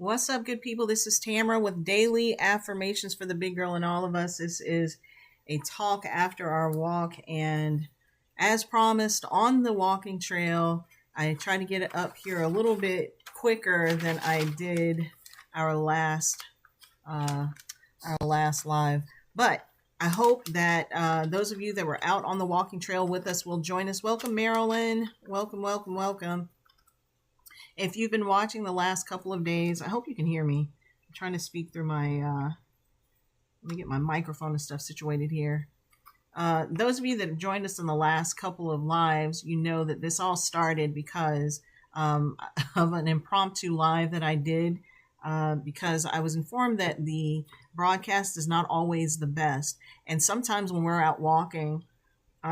What's up, good people? This is Tamara with Daily Affirmations for the Big Girl and All of Us. This is a talk after our walk, and as promised, on the walking trail, I try to get it up here a little bit quicker than I did our last live. But I hope that those of you that were out on the walking trail with us will join us. Welcome, Marilyn. Welcome, welcome, welcome. If you've been watching the last couple of days, I hope you can hear me. I'm trying to speak through my, let me get my microphone and stuff situated here. Those of you that have joined us in the last couple of lives, you know that this all started because of an impromptu live that I did, because I was informed that the broadcast is not always the best. And sometimes when we're out walking, we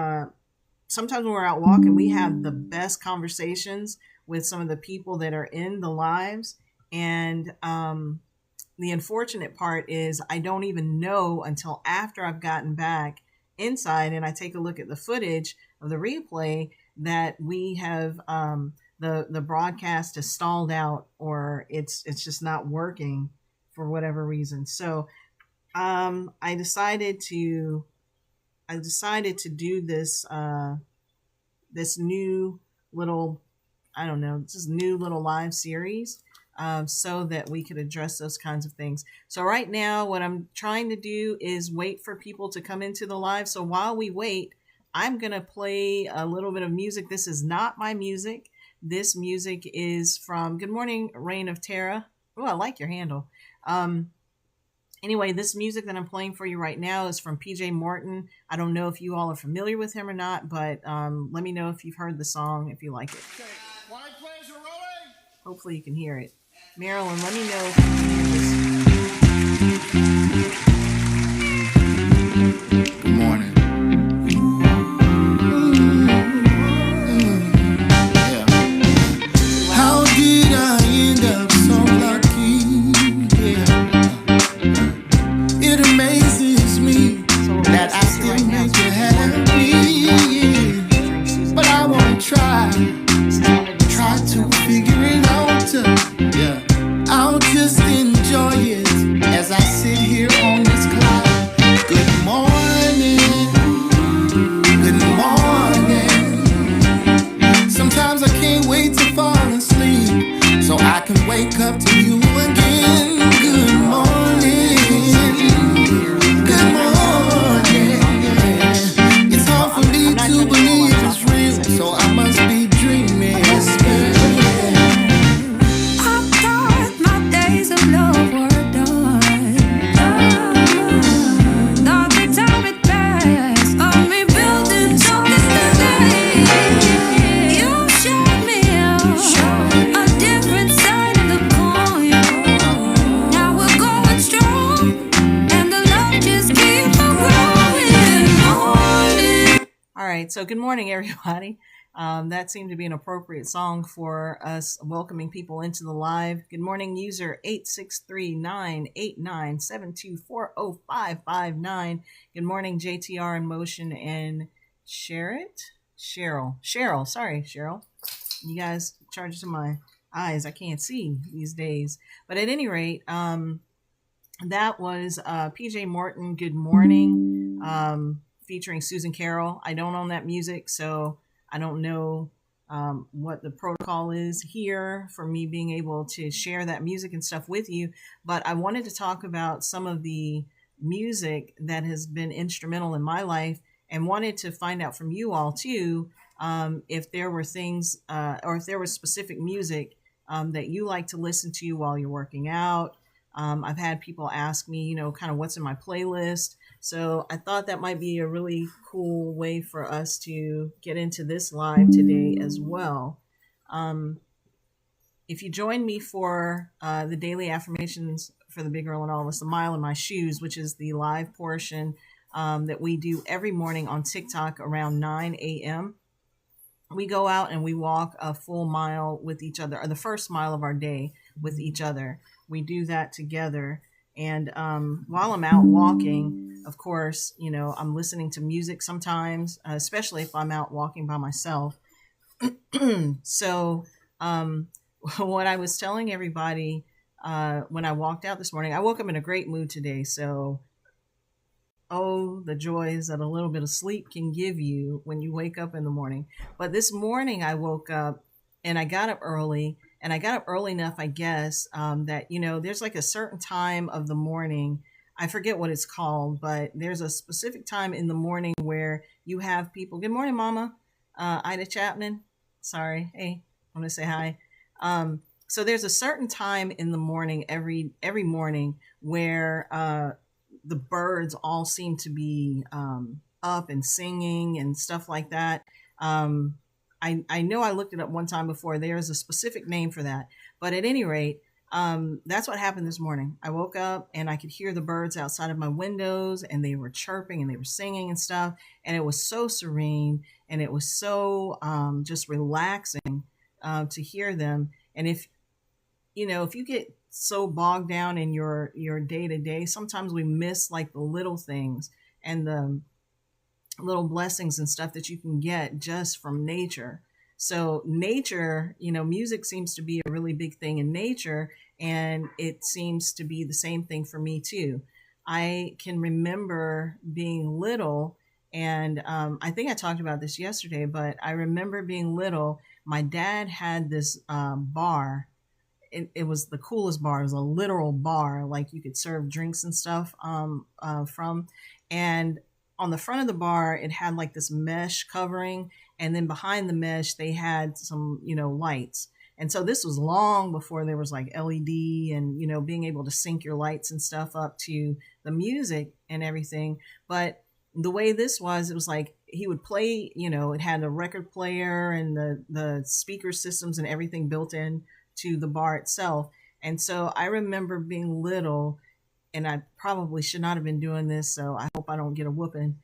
have the best conversations with some of the people that are in the lives. And the unfortunate part is I don't even know until after I've gotten back inside and I take a look at the footage of the replay that we have the broadcast is stalled out, or it's just not working for whatever reason. So I decided to do this this new little, this new little live series so that we could address those kinds of things. So right now, what I'm trying to do is wait for people to come into the live. So while we wait, I'm going to play a little bit of music. This is not my music. This music is from, good morning, Reign of Terra. Oh, I like your handle. Anyway, this music that I'm playing for you right now is from Morton. I don't know if you all are familiar with him or not, but let me know if you've heard the song, if you like it. Okay. Hopefully you can hear it. Marilyn, let me know if you can hear this. Good morning. Yeah. How did I end up so lucky? Yeah. It amazes me that I still make you happy. But I won't try to figure it out. Yeah, I'll just enjoy it as I sit here on this cloud. Good morning, good morning. Sometimes I can't wait to fall asleep so I can wake up to you again. Good morning, good morning. It's hard for me to believe it's real, so I must be dreaming. So good morning, everybody. That seemed to be an appropriate song for us welcoming people into the live. Good morning, user 863-989-7240559. Good morning, JTR in Motion and Cheryl. Sorry, Cheryl. You guys charge to my eyes. I can't see these days. But at any rate, that was Morton. Good morning. Featuring Susan Carroll. I don't own that music, so I don't know what the protocol is here for me being able to share that music and stuff with you. But I wanted to talk about some of the music that has been instrumental in my life, and wanted to find out from you all too, if there were things or if there was specific music that you like to listen to while you're working out. I've had people ask me, kind of what's in my playlist. So I thought that might be a really cool way for us to get into this live today as well. If you join me for the Daily Affirmations for the Big Girl and All of Us, a Mile in My Shoes, which is the live portion that we do every morning on TikTok around 9 a.m., we go out and we walk a full mile with each other, or the first mile of our day with each other. We do that together. And while I'm out walking, of course, I'm listening to music sometimes, especially if I'm out walking by myself. So what I was telling everybody when I walked out this morning. I woke up in a great mood today. So, oh, the joys that a little bit of sleep can give you when you wake up in the morning. But this morning I woke up and I got up early, and I got up early enough, I guess, that, there's like a certain time of the morning. I forget what it's called, but there's a specific time in the morning where you have people. Good morning, Mama. Ida Chapman. Sorry. Hey, I want to say hi. So there's a certain time in the morning, every morning, where the birds all seem to be up and singing and stuff like that. I know I looked it up one time before. There's a specific name for that. But at any rate, that's what happened this morning. I woke up and I could hear the birds outside of my windows, and they were chirping and they were singing and stuff. And it was so serene, and it was so just relaxing to hear them. And if you get so bogged down in your day to day, sometimes we miss like the little things and the little blessings and stuff that you can get just from nature. So nature, music seems to be a really big thing in nature, and it seems to be the same thing for me too. I can remember being little, and I think I talked about this yesterday, but I remember being little. My dad had this bar. It was the coolest bar. It was a literal bar, like you could serve drinks and stuff from. And on the front of the bar, it had like this mesh covering. And then behind the mesh, they had some, lights. And so this was long before there was like LED and, being able to sync your lights and stuff up to the music and everything. But the way this was, it was like he would play, it had a record player and the speaker systems and everything built in to the bar itself. And so I remember being little, and I probably should not have been doing this, so I hope I don't get a whooping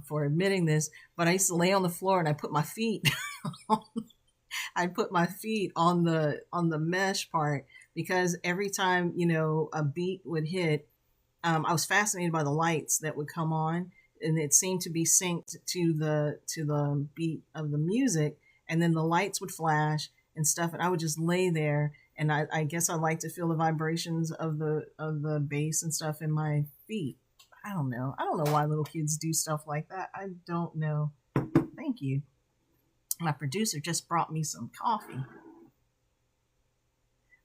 for admitting this, but I used to lay on the floor and I put my feet on the mesh part, because every time a beat would hit, I was fascinated by the lights that would come on, and it seemed to be synced to the beat of the music, and then the lights would flash and stuff, and I would just lay there, and I guess I like to feel the vibrations of the bass and stuff in my feet. I don't know why little kids do stuff like that. I don't know. Thank you. My producer just brought me some coffee.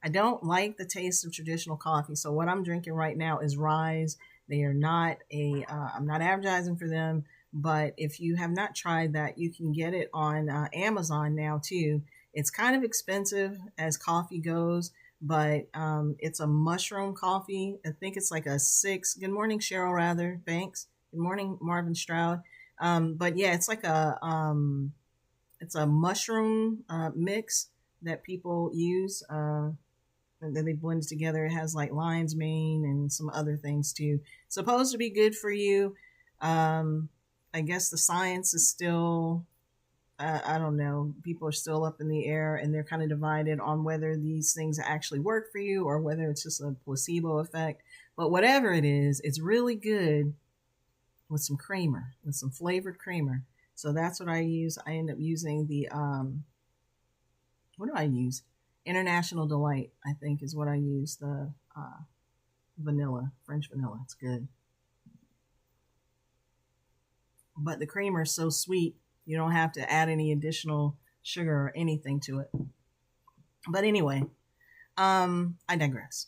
I don't like the taste of traditional coffee, so what I'm drinking right now is Rise. They are not I'm not advertising for them, but if you have not tried that, you can get it on Amazon now too. It's kind of expensive as coffee goes, but it's a mushroom coffee. I think it's like a 6. Good morning, Cheryl Rather Banks. Good morning, Marvin Stroud. But yeah, it's like it's a mushroom mix that people use. And then they blend it together. It has like lion's mane and some other things too. It's supposed to be good for you. I guess the science is still, I don't know. People are still up in the air, and they're kind of divided on whether these things actually work for you or whether it's just a placebo effect. But whatever it is, it's really good with some creamer, with some flavored creamer. So that's what I use. I end up using the, what do I use? International Delight, I think, is what I use. The vanilla, French vanilla. It's good. But the creamer is so sweet, you don't have to add any additional sugar or anything to it. But anyway, I digress.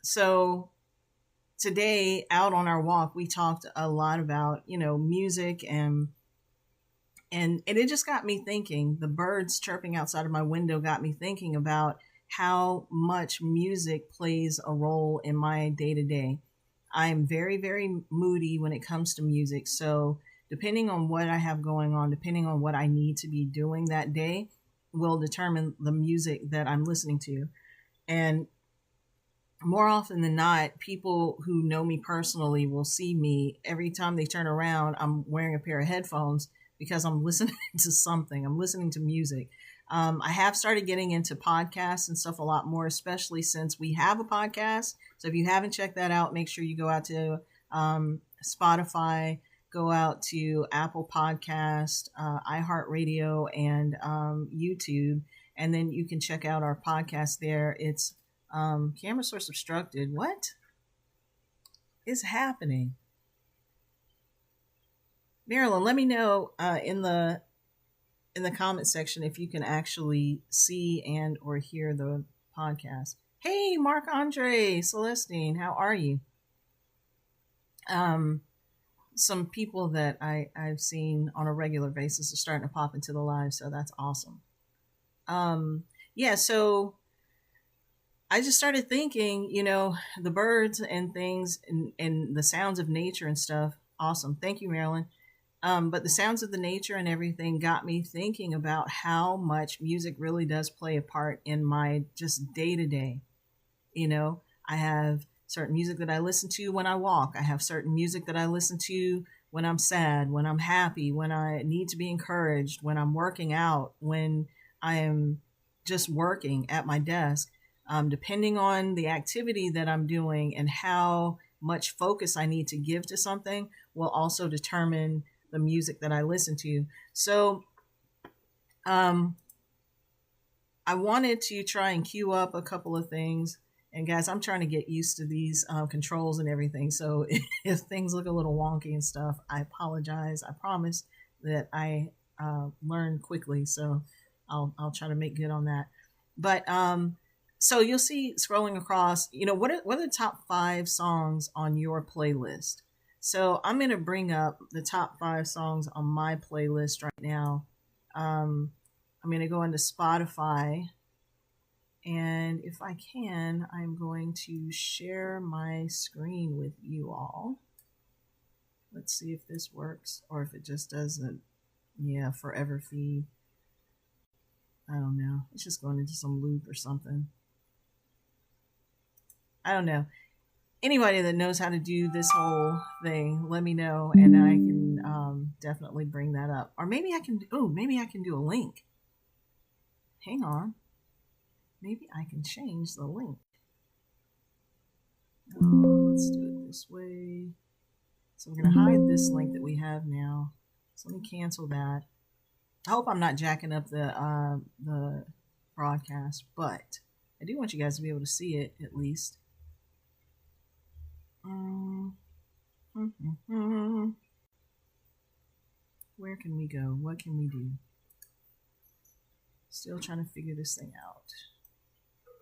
So today, out on our walk, we talked a lot about, music, and it just got me thinking. The birds chirping outside of my window got me thinking about how much music plays a role in my day-to-day. I am very, very moody when it comes to music. So depending on what I have going on, depending on what I need to be doing that day, will determine the music that I'm listening to. And more often than not, people who know me personally will see me every time they turn around. I'm wearing a pair of headphones because I'm listening to something. I'm listening to music. I have started getting into podcasts and stuff a lot more, especially since we have a podcast. So if you haven't checked that out, make sure you go out to Spotify, go out to Apple Podcast, iHeartRadio, and YouTube, and then you can check out our podcast there. It's Camera source obstructed. What is happening? Marilyn, let me know in the comment section if you can actually see and or hear the podcast. Hey, Mark Andre Celestine, how are you? Some people that I've seen on a regular basis are starting to pop into the live, so that's awesome. Yeah, so I just started thinking, the birds and things and the sounds of nature and stuff. Awesome. Thank you, Marilyn. But the sounds of the nature and everything got me thinking about how much music really does play a part in my just day to day. I have certain music that I listen to when I walk. I have certain music that I listen to when I'm sad, when I'm happy, when I need to be encouraged, when I'm working out, when I am just working at my desk. Depending on the activity that I'm doing and how much focus I need to give to something will also determine the music that I listen to. So I wanted to try and queue up a couple of things. And guys, I'm trying to get used to these controls and everything. So if things look a little wonky and stuff, I apologize. I promise that I learn quickly. So I'll try to make good on that. But so you'll see scrolling across, what are the top 5 songs on your playlist? So I'm going to bring up the top 5 songs on my playlist right now. I'm going to go into Spotify. And if I can, I'm going to share my screen with you all. Let's see if this works or if it just doesn't. Yeah, forever feed. I don't know. It's just going into some loop or something. I don't know. Anybody that knows how to do this whole thing, let me know, and I can definitely bring that up. Or maybe I can. Oh, maybe I can do a link. Hang on. Maybe I can change the link. Oh, let's do it this way. So we're going to hide this link that we have now. So let me cancel that. I hope I'm not jacking up the broadcast, but I do want you guys to be able to see it at least. Where can we go? What can we do? Still trying to figure this thing out.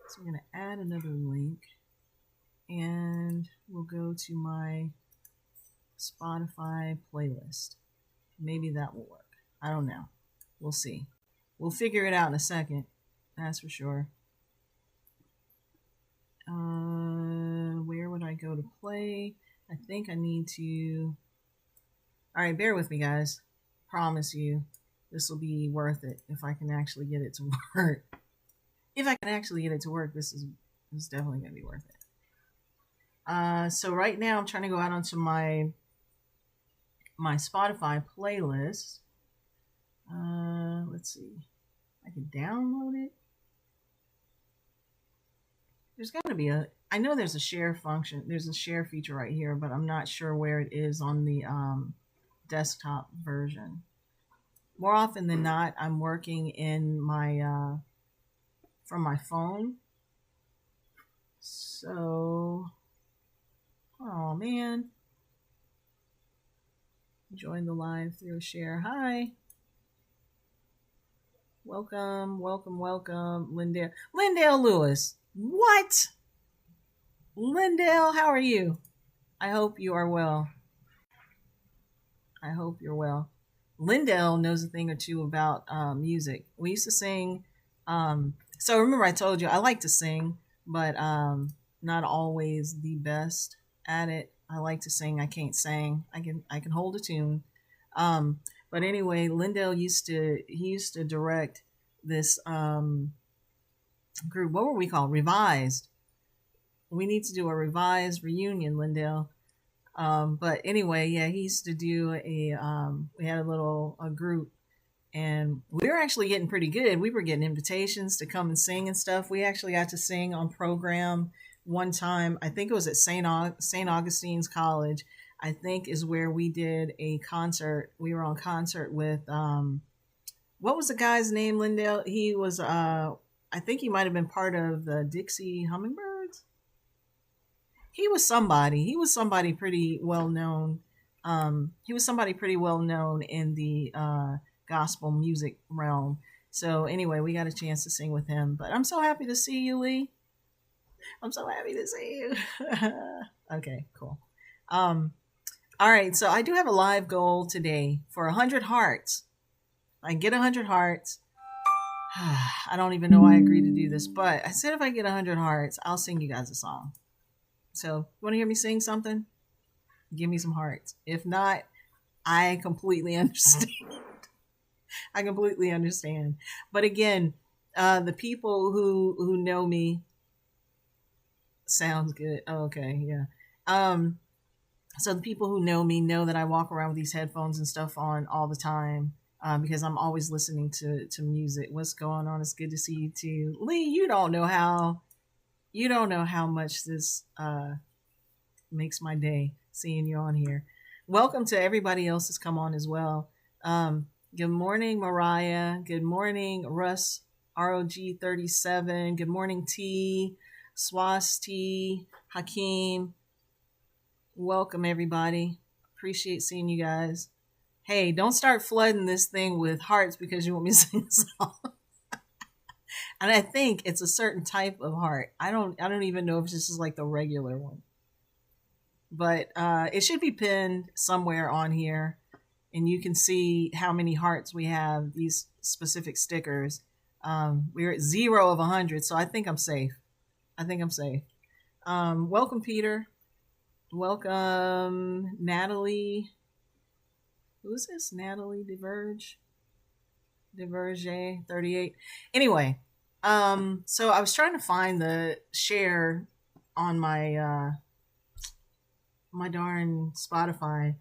So I'm going to add another link and we'll go to my Spotify playlist. Maybe that will work. I don't know. We'll see. We'll figure it out in a second. That's for sure. Where would I go to play? I think I need to... Alright, bear with me, guys. Promise you, this will be worth it if I can actually get it to work. If I can actually get it to work, this is definitely going to be worth it. So right now, I'm trying to go out onto my Spotify playlist. Let's see. I can download it. There's got to be I know there's a share function. There's a share feature right here, but I'm not sure where it is on the desktop version. More often than not, I'm working in my from my phone. So, oh man. Join the live through a share. Hi. Welcome, Lindale. Lindale Lewis. What? Lindale, how are you? I hope you are well. I hope you're well. Lindale knows a thing or two about music. We used to sing. So remember I told you I like to sing, but not always the best at it. I like to sing. I can't sing. I can hold a tune. But anyway, Lindale used to direct this group. What were we called? Revised. We need to do a revised reunion, Lindale. But anyway, yeah, he used to do we had a group, and we were actually getting pretty good. We were getting invitations to come and sing and stuff. We actually got to sing on program one time. I think it was at St. Augustine's College, I think is where we did a concert. We were on concert with, what was the guy's name, Lindale? He was, I I think he might have been part of the Dixie Hummingbirds. He was somebody. He was somebody pretty well known. He was somebody pretty well known in the gospel music realm. So anyway, we got a chance to sing with him. But I'm so happy to see you, Lee. I'm so happy to see you. Okay, cool. All right, so I do have a live goal today for 100 hearts. I get 100 hearts. I don't even know why I agreed to do this, but I said if I get 100 hearts, I'll sing you guys a song. So, you want to hear me sing something? Give me some hearts. If not, I completely understand. I completely understand. But again, the people who know me, sounds good. Oh, okay, yeah. So the people who know me know that I walk around with these headphones and stuff on all the time. Because I'm always listening to music. What's going on? It's good to see you too. Lee, you don't know how much this makes my day seeing you on here. Welcome to everybody else that's come on as well. Good morning, Mariah. Good morning, Russ, ROG37. Good morning, T, Swasti, Hakeem. Welcome, everybody. Appreciate seeing you guys. Hey, don't start flooding this thing with hearts because you want me to sing a song. And I think it's a certain type of heart. I don't even know if this is like the regular one. But it should be pinned somewhere on here. And you can see how many hearts we have, these specific stickers. We're at 0 of 100, so I think I'm safe. Welcome, Peter. Welcome, Natalie. Who's this? Natalie Diverge 38. Anyway, so I was trying to find the share on my my darn Spotify,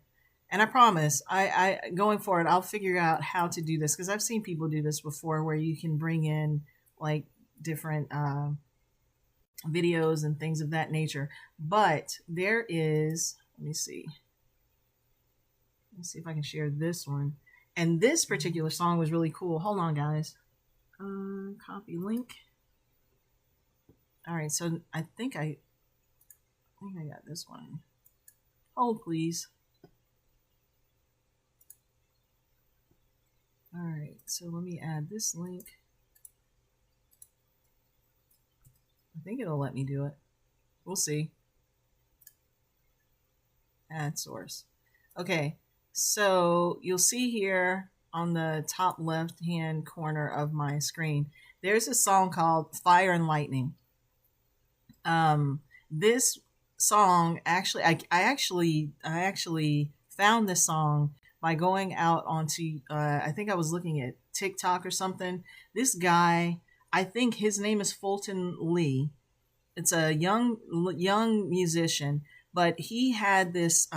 and I promise I going forward I'll figure out how to do this, because I've seen people do this before where you can bring in like different videos and things of that nature. But there is, let me see if I can share this one. And this particular song was really cool. Hold on, guys. Copy link. All right, so I think I got this one. Hold, please. All right, so let me add this link. I think it'll let me do it. We'll see. Add source. Okay. So you'll see here on the top left-hand corner of my screen, there's a song called Fire and Lightning. This song, actually, I actually found this song by going out onto, I think I was looking at TikTok or something. This guy, I think his name is Fulton Lee. It's a young musician. But he had this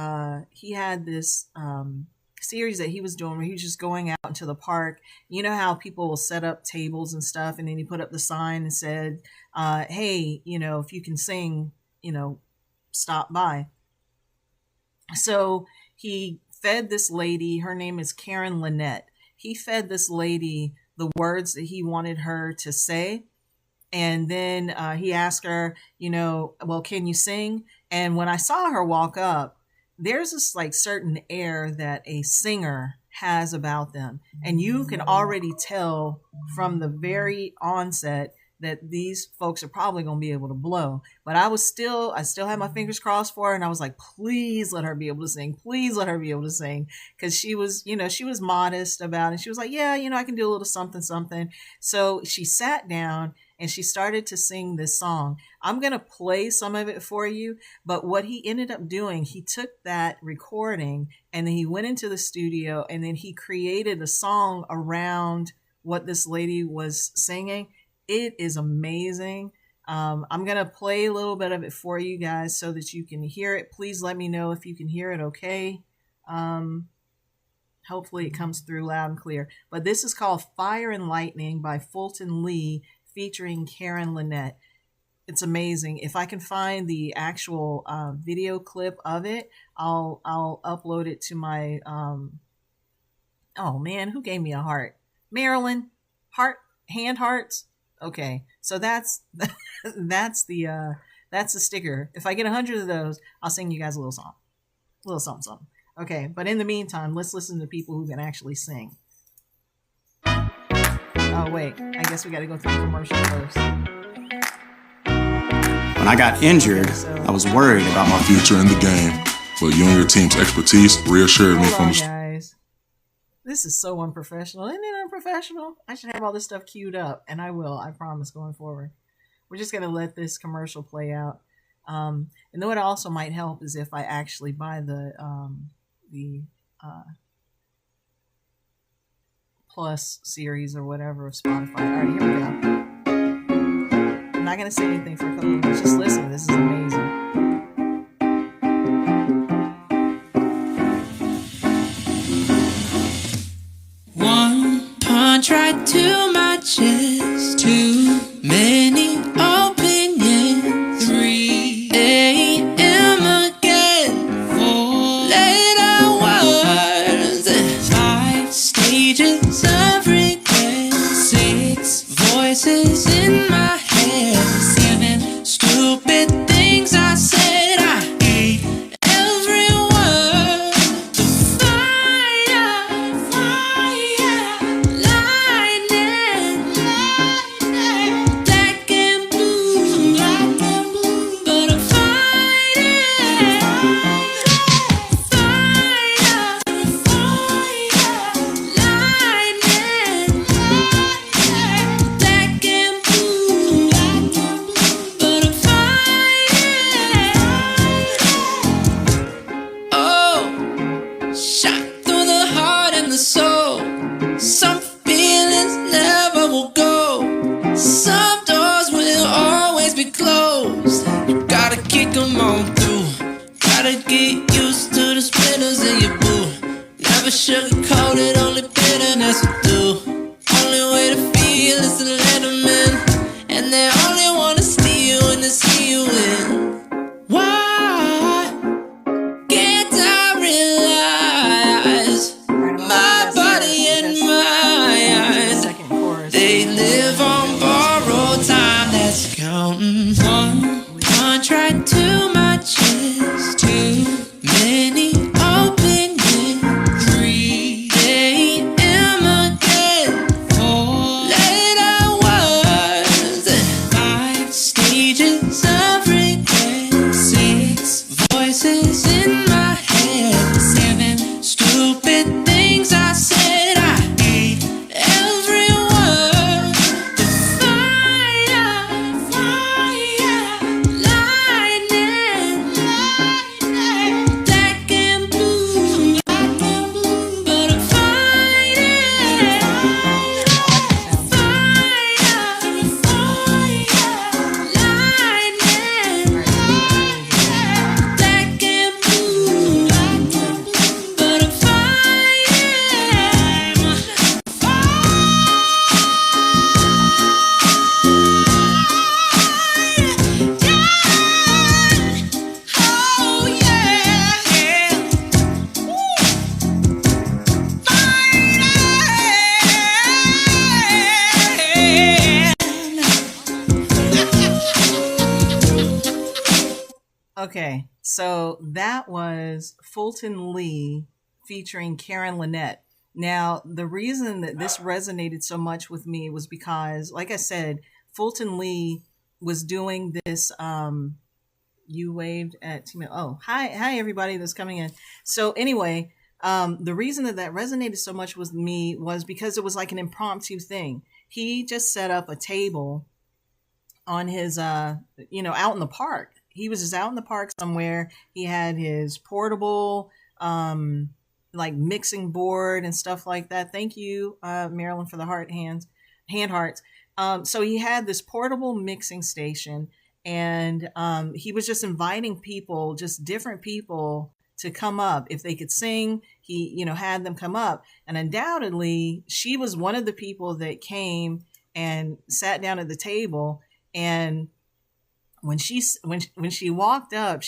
series that he was doing where he was just going out into the park. You know how people will set up tables and stuff, and then he put up the sign and said, hey, if you can sing, stop by. So he fed this lady, her name is Karen Linette. He fed this lady the words that he wanted her to say. And then he asked her, well, can you sing? And when I saw her walk up, there's this like certain air that a singer has about them. And you can already tell from the very onset that these folks are probably going to be able to blow. But I still had my fingers crossed for her. And I was like, please let her be able to sing. Please let her be able to sing. Because she was modest about it. She was like, yeah, I can do a little something, something. So she sat down and she started to sing this song. I'm going to play some of it for you. But what he ended up doing, he took that recording and then he went into the studio and then he created a song around what this lady was singing. It is amazing. I'm going to play a little bit of it for you guys so that you can hear it. Please let me know if you can hear it okay. Hopefully it comes through loud and clear. But this is called Fire and Lightning by Fulton Lee featuring Karen Linette. It's amazing. If I can find the actual video clip of it, I'll upload it to my... oh man, who gave me a heart? Marilyn, hand hearts. Okay, so that's the sticker. If I get 100 of those, I'll sing you guys a little song, a little something, something. Okay, but in the meantime, let's listen to people who can actually sing. Oh wait, I guess we got to go through the commercial first. When I got injured, I was worried about my future in the game, but you and your team's expertise reassured me from. Guys, this is so unprofessional. Isn't it unprofessional? I should have all this stuff queued up, and I will. I promise going forward. We're just gonna let this commercial play out. And then what also might help is if I actually buy the Plus series or whatever of Spotify. All right, here we go. I'm not gonna say anything for a couple of minutes. Just listen. This is amazing. One punch right to my chest. Too many opinions. 3 a.m. again. 4 late hours. 5 stages of regret. 6 voices in my head. 7 stupid things I said. I hate every word. The fire, lightning, black and blue, but I'm fighting. Fire, lightning, black and blue, but I'm fighting. Oh, shot through the heart and the soul. Some feelings never will go. Some doors will always be closed. You gotta kick them on through. Gotta get used to the splinters in your boot. Never sugarcoat it, only bitterness will do. Only way to feel is to let them in. And they only wanna see you and to see you win. Why can't I realize my body and my eyes? Second chorus. They live on borrowed time that's counting. One punch right to my chest. Too many opinions. 3 a.m. again. 4 late hours. 5 stages of regret. 6 voices in my head. 7 stupid things I said. I hate every word. The fire, lightning, black and blue, but I'm fighting. Lightning, black and blue, but I'm oh yeah, Okay, so that was Fulton Lee featuring Karen Linette. Now, the reason that this resonated so much with me was because, like I said, Fulton Lee was doing this. You waved at Team. Oh, hi, everybody that's coming in. So anyway, the reason that resonated so much with me was because it was like an impromptu thing. He just set up a table on his, out in the park. He was just out in the park somewhere. He had his portable, like mixing board and stuff like that. Thank you, Marilyn, for the hand hearts. So he had this portable mixing station, and he was just inviting people, just different people, to come up if they could sing. He, had them come up, and undoubtedly, she was one of the people that came and sat down at the table. And when she walked up,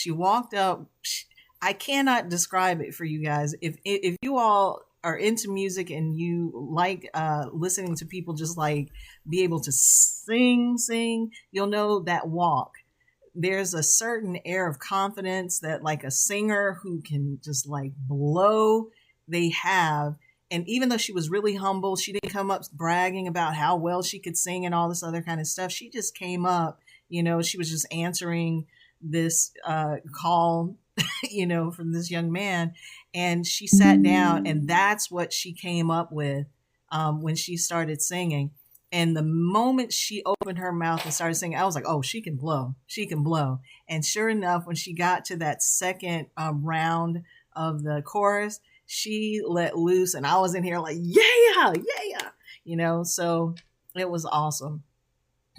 I cannot describe it for you guys. If you all are into music and you like listening to people just like be able to sing, you'll know that walk. There's a certain air of confidence that like a singer who can just like blow, they have. And even though she was really humble, she didn't come up bragging about how well she could sing and all this other kind of stuff. She just came up, she was just answering this call, from this young man. And she sat down, and that's what she came up with when she started singing. And the moment she opened her mouth and started singing, I was like, oh, she can blow. She can blow. And sure enough, when she got to that second round of the chorus, she let loose. And I was in here like, yeah. So it was awesome.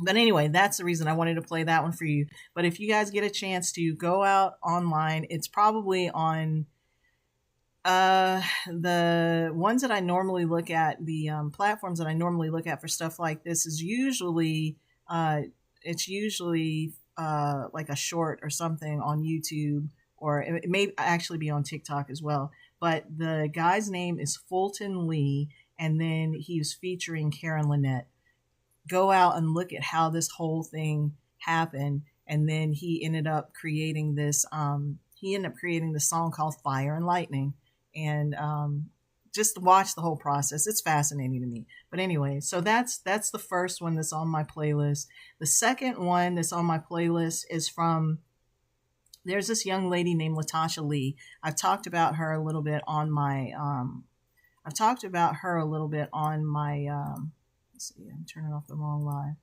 But anyway, that's the reason I wanted to play that one for you. But if you guys get a chance to go out online, it's probably on the ones that I normally look at, the platforms that I normally look at for stuff like this is usually like a short or something on YouTube, or it may actually be on TikTok as well. But the guy's name is Fulton Lee, and then he was featuring Karen Linette. Go out and look at how this whole thing happened, and then he ended up creating this song called Fire and Lightning. And just watch the whole process. It's fascinating to me. But anyway, so that's the first one that's on my playlist. The second one that's on my playlist is there's this young lady named Latasha Lee. I've talked about her a little bit on my let's see, I'm turning off the wrong live.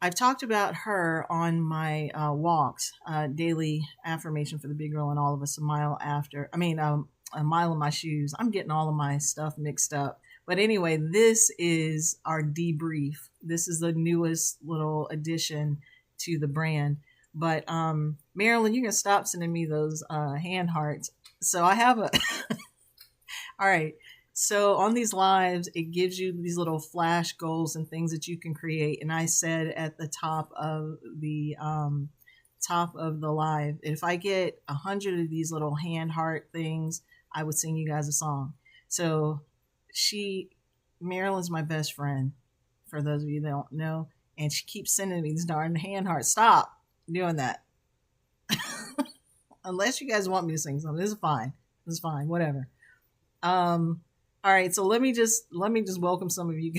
I've talked about her on my walks, daily affirmation for the big girl and all of us, a mile in my shoes. I'm getting all of my stuff mixed up. But anyway, this is our debrief. This is the newest little addition to the brand. But Marilyn, you're going to stop sending me those hand hearts. So I have a... All right. So on these lives, it gives you these little flash goals and things that you can create. And I said at the top of the live, if I get 100 of these little hand heart things, I would sing you guys a song. So Marilyn's my best friend, for those of you that don't know, and she keeps sending me these darn hand hearts. Stop doing that. Unless you guys want me to sing something, this is fine. Whatever. All right, so let me just welcome some of you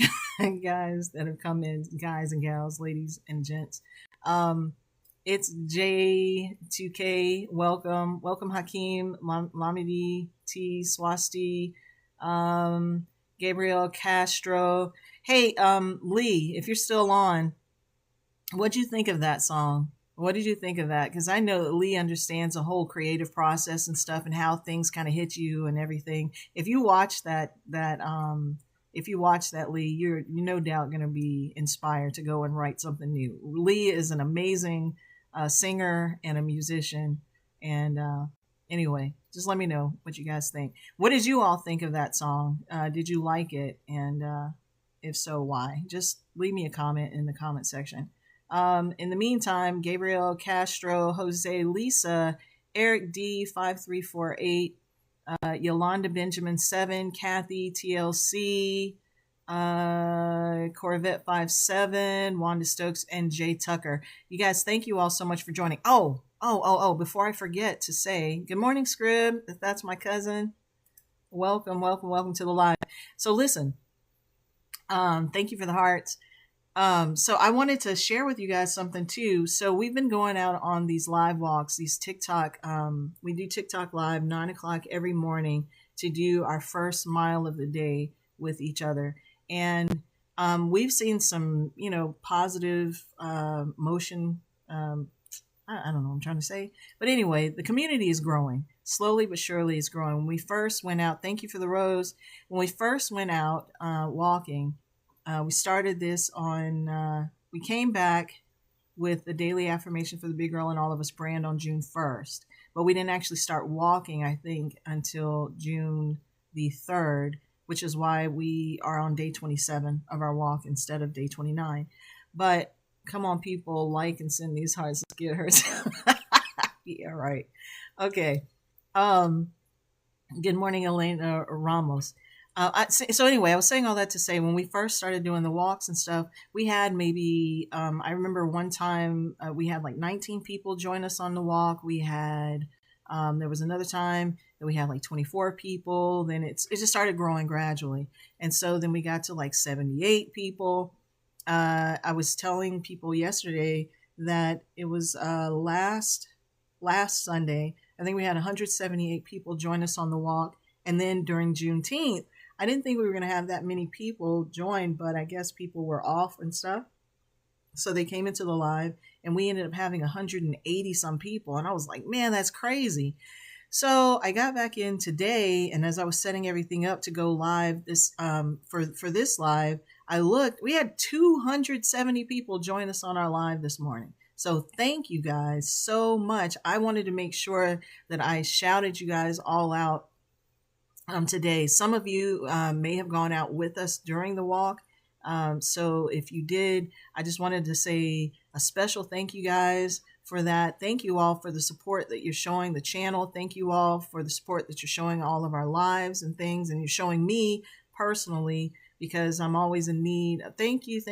guys that have come in, guys and gals, ladies and gents. It's J2K. Welcome Hakeem, Lamidi T, Swasti, Gabriel Castro. Hey, Lee, if you're still on, what'd you think of that song? What did you think of that? Because I know that Lee understands the whole creative process and stuff, and how things kind of hit you and everything. If you watch that, Lee, you're no doubt going to be inspired to go and write something new. Lee is an amazing singer and a musician. And anyway, just let me know what you guys think. What did you all think of that song? Did you like it? And if so, why? Just leave me a comment in the comment section. In the meantime, Gabriel Castro, Jose, Lisa, Eric D, 5348, Yolanda Benjamin 7, Kathy TLC, Corvette 57, Wanda Stokes, and Jay Tucker. You guys, thank you all so much for joining. Oh, before I forget to say, good morning, Scrib, if that's my cousin. Welcome to the live. So listen, thank you for the hearts. So I wanted to share with you guys something too. So we've been going out on these live walks, these TikTok, we do TikTok live 9:00 every morning to do our first mile of the day with each other. And, we've seen some, positive, motion. I don't know what I'm trying to say, but anyway, the community is growing slowly, but surely it's growing. When we first went out, thank you for the rose. When we first went out, walking, we started this we came back with the daily affirmation for the big girl and all of us brand on June 1st, but we didn't actually start walking, I think, until June the 3rd, which is why we are on day 27 of our walk instead of day 29. But come on, people, like and send these hearts. Let's get hers. Yeah, right. Okay. Good morning, Elena Ramos. So anyway, I was saying all that to say when we first started doing the walks and stuff, we had maybe I remember one time we had like 19 people join us on the walk. We had there was another time that we had like 24 people. Then it just started growing gradually, and so then we got to like 78 people. I was telling people yesterday that it was last Sunday. I think we had 178 people join us on the walk, and then during Juneteenth, I didn't think we were going to have that many people join, but I guess people were off and stuff. So they came into the live and we ended up having 180 some people. And I was like, man, that's crazy. So I got back in today, and as I was setting everything up to go live this for this live, I looked, we had 270 people join us on our live this morning. So thank you guys so much. I wanted to make sure that I shouted you guys all out today. Some of you may have gone out with us during the walk. So if you did, I just wanted to say a special thank you guys for that. Thank you all for the support that you're showing the channel. Thank you all for the support that you're showing all of our lives and things, and you're showing me personally, because I'm always in need. Thank you for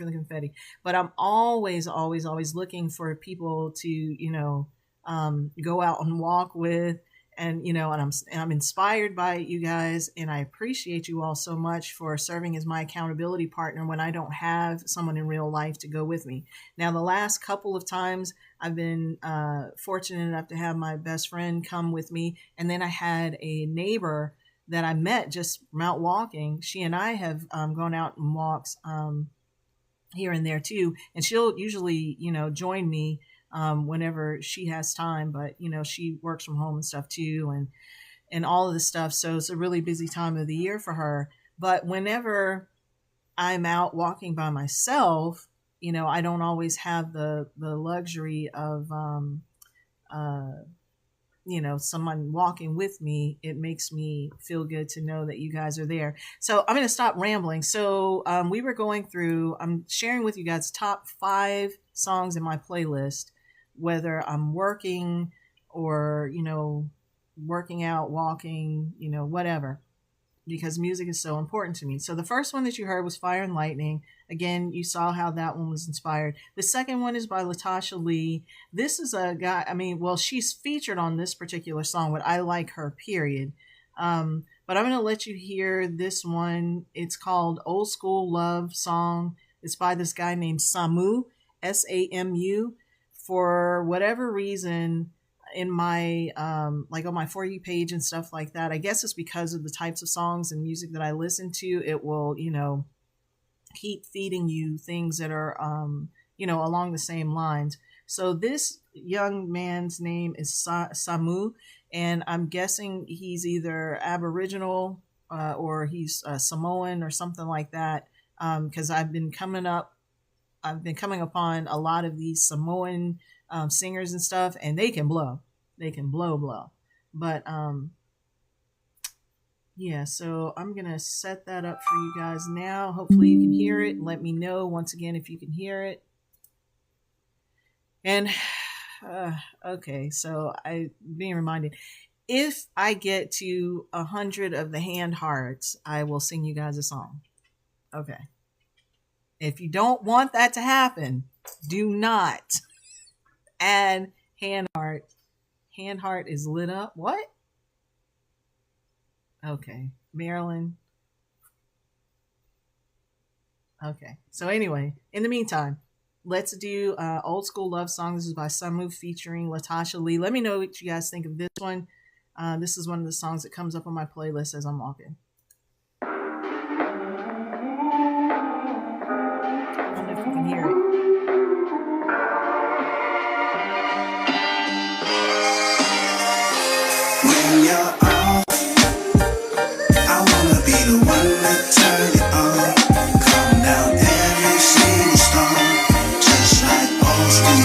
the confetti. But I'm always looking for people to, go out and walk with. And, and I'm inspired by you guys, and I appreciate you all so much for serving as my accountability partner when I don't have someone in real life to go with me. Now, the last couple of times I've been fortunate enough to have my best friend come with me. And then I had a neighbor that I met just from out walking. She and I have gone out and walks here and there too. And she'll usually, join me whenever she has time, but she works from home and stuff too, and all of this stuff. So it's a really busy time of the year for her. But whenever I'm out walking by myself, I don't always have the luxury of, someone walking with me. It makes me feel good to know that you guys are there. So I'm going to stop rambling. So we were going through, I'm sharing with you guys top 5 songs in my playlist, whether I'm working or, working out, walking, whatever, because music is so important to me. So the first one that you heard was Fire and Lightning. Again, you saw how that one was inspired. The second one is by Latasha Lee. This is a guy, she's featured on this particular song, but I like her, period. But I'm going to let you hear this one. It's called Old School Love Song. It's by this guy named Samu, Samu. For whatever reason, in my on my For You page and stuff like that, I guess it's because of the types of songs and music that I listen to. It will, keep feeding you things that are, along the same lines. So this young man's name is Samu, and I'm guessing he's either Aboriginal or he's Samoan or something like that, because I've been coming upon a lot of these Samoan singers and stuff, and they can blow. But yeah, so I'm going to set that up for you guys now. Hopefully you can hear it. Let me know once again if you can hear it. And okay, so I being reminded, if I get to 100 of the hand hearts, I will sing you guys a song. Okay. If you don't want that to happen, do not add hand heart. Hand heart is lit up. What? Okay. Marilyn. Okay. So anyway, in the meantime, let's do Old School Love Song. This is by Samu featuring Latasha Lee. Let me know what you guys think of this one. This is one of the songs that comes up on my playlist as I'm walking. If you can hear it. When you're off, I wanna be the one to turn it on. Calm down every single storm, just like old school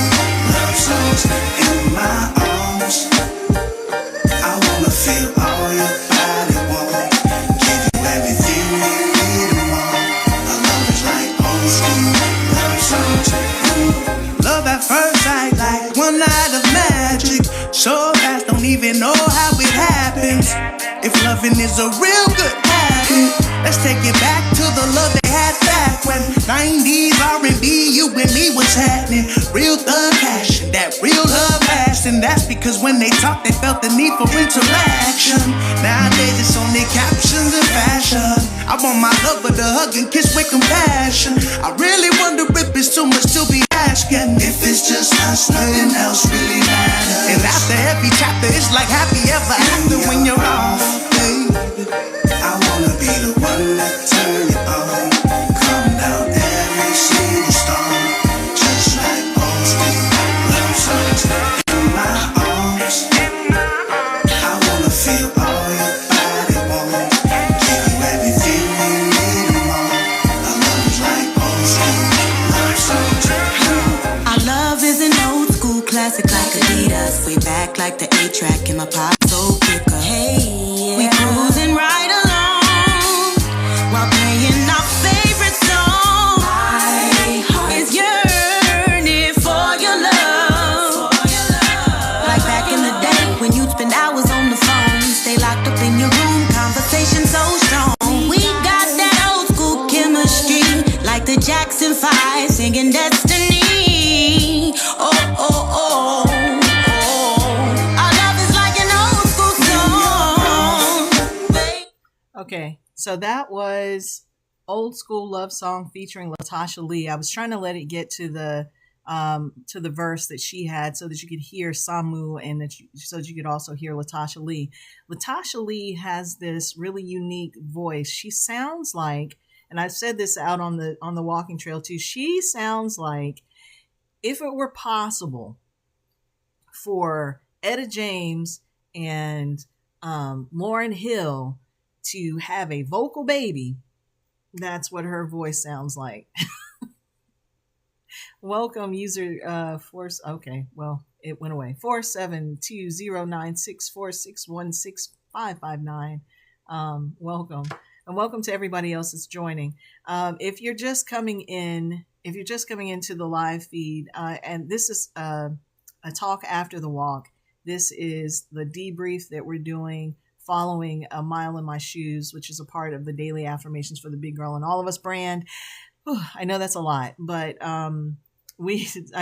love songs. In my arms, I wanna feel all your body warm. is a real good habit. Let's take it back to the love they had back when 90s R&B, you and me was happening. Real thug passion, that real love lasting. That's because when they talk, they felt the need for interaction. Nowadays it's only captions and fashion. I want my lover to hug and kiss with compassion. I really wonder if it's too much to be asking. If it's just us, nothing else really matters. And after every chapter, it's like happy ever after when you're off, baby. I wanna be the one that turn you on. Come down every city storm, just like old school love songs. In my arms, I wanna feel all your body wants. Give you everything you need and more. Our love is like old school love songs. Our love is an old school classic like Adidas. Way back like the 8-track in my pop soul kicker. Hey, yeah. We cruising right along while playing our favorite song. My heart is yearning for your love. Like back in the day when you'd spend hours on the phone, stay locked up in your room, conversation so strong. We got that old school chemistry, like the Jackson 5 singing Destiny. Oh, oh, oh, oh. Our love is like an old school song. Okay, so that was Old School Love Song featuring Latasha Lee. I was trying to let it get to the verse that she had so that you could hear Samu and so that you could also hear Latasha Lee. Latasha Lee has this really unique voice. She sounds like, and I've said this out on the walking trail too, she sounds like if it were possible for Etta James and Lauryn Hill to have a vocal baby, that's what her voice sounds like. Welcome, user force. Okay, well, it went away. 4720964616559. Welcome, and welcome to everybody else that's joining. If you're just coming into the live feed, and this is a talk after the walk. This is the debrief that we're doing following A Mile in My Shoes, which is a part of the daily affirmations for the Big Girl and All of Us brand. Whew, I know that's a lot, but I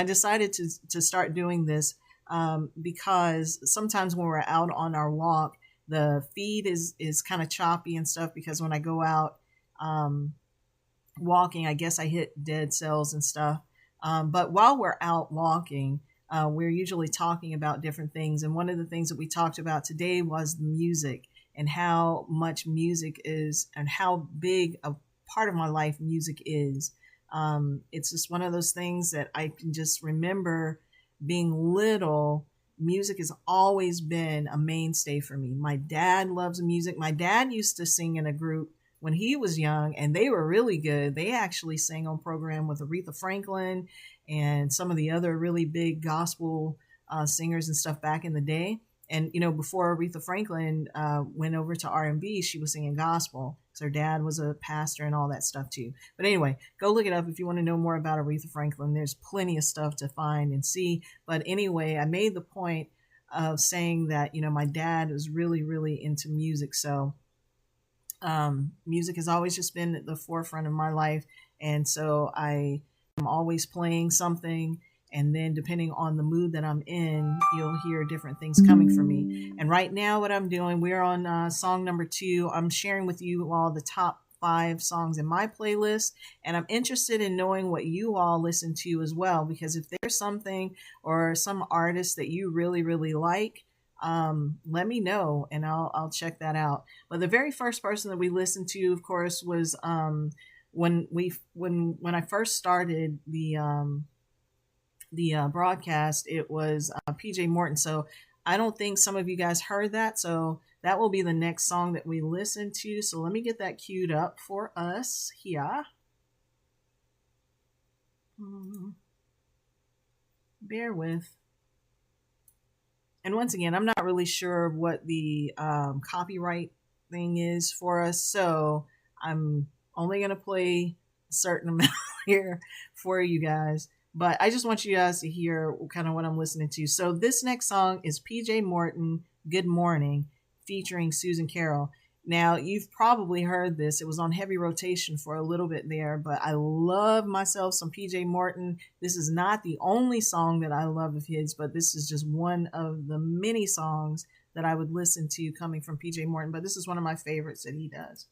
decided to start doing this because sometimes when we're out on our walk, the feed is kind of choppy and stuff, because when I go out walking, I guess I hit dead cells and stuff. But while we're out walking, we're usually talking about different things. And one of the things that we talked about today was the music and how much music is and how big a part of my life music is. It's just one of those things that I can just remember being little. Music has always been a mainstay for me. My dad loves music. My dad used to sing in a group when he was young, and they were really good. They actually sang on program with Aretha Franklin and some of the other really big gospel singers and stuff back in the day. And, you know, before Aretha Franklin went over to R&B, she was singing gospel. So her dad was a pastor and all that stuff too. But anyway, go look it up if you want to know more about Aretha Franklin. There's plenty of stuff to find and see. But anyway, I made the point of saying that, you know, my dad was really, really into music. So music has always just been at the forefront of my life. And so I am always playing something. And then depending on the mood that I'm in, you'll hear different things coming from me. And right now what I'm doing, we're on song number 2. I'm sharing with you all the top 5 songs in my playlist. And I'm interested in knowing what you all listen to as well, because if there's something or some artist that you really, really like, let me know and I'll check that out. But the very first person that we listened to, of course, was when I first started the broadcast, it was PJ Morton. So I don't think some of you guys heard that. So that will be the next song that we listen to. So let me get that queued up for us here. Bear with. And once again, I'm not really sure what the copyright thing is for us. So I'm only going to play a certain amount here for you guys. But I just want you guys to hear kind of what I'm listening to. So this next song is PJ Morton, Good Morning, featuring Susan Carroll. Now, you've probably heard this. It was on heavy rotation for a little bit there, but I love myself some PJ Morton. This is not the only song that I love of his, but this is just one of the many songs that I would listen to coming from PJ Morton. But this is one of my favorites that he does.